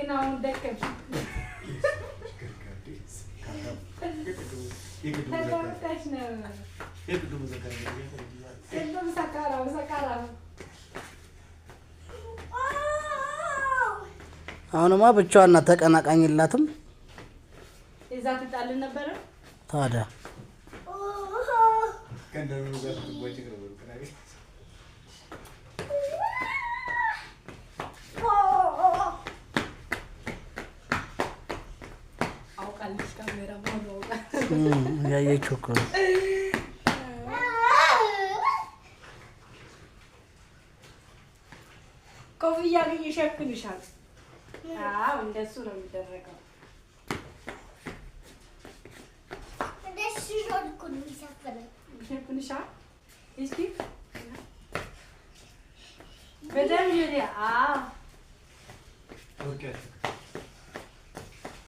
መኪናውን ደከም ተቆርጠሽ ነው እንደውም ሰካራው አሁንማ ብቻዋን ተቀናቃኝላትም እዛ ትጣልን ነበር ታዲያ ከእንደምን ጋር ትቦጭ ነበር ከናቢ አውቃለች ካሜራ ማውቃ ያየችው እኮ ኮፍያ ግን ይሸፍንሻል አዎ እንደሱ ነው የሚደረገው እንደሱ ሾልኩን ይሸፍንሻል እስኪ በደንብ ይሪያ ኦኬ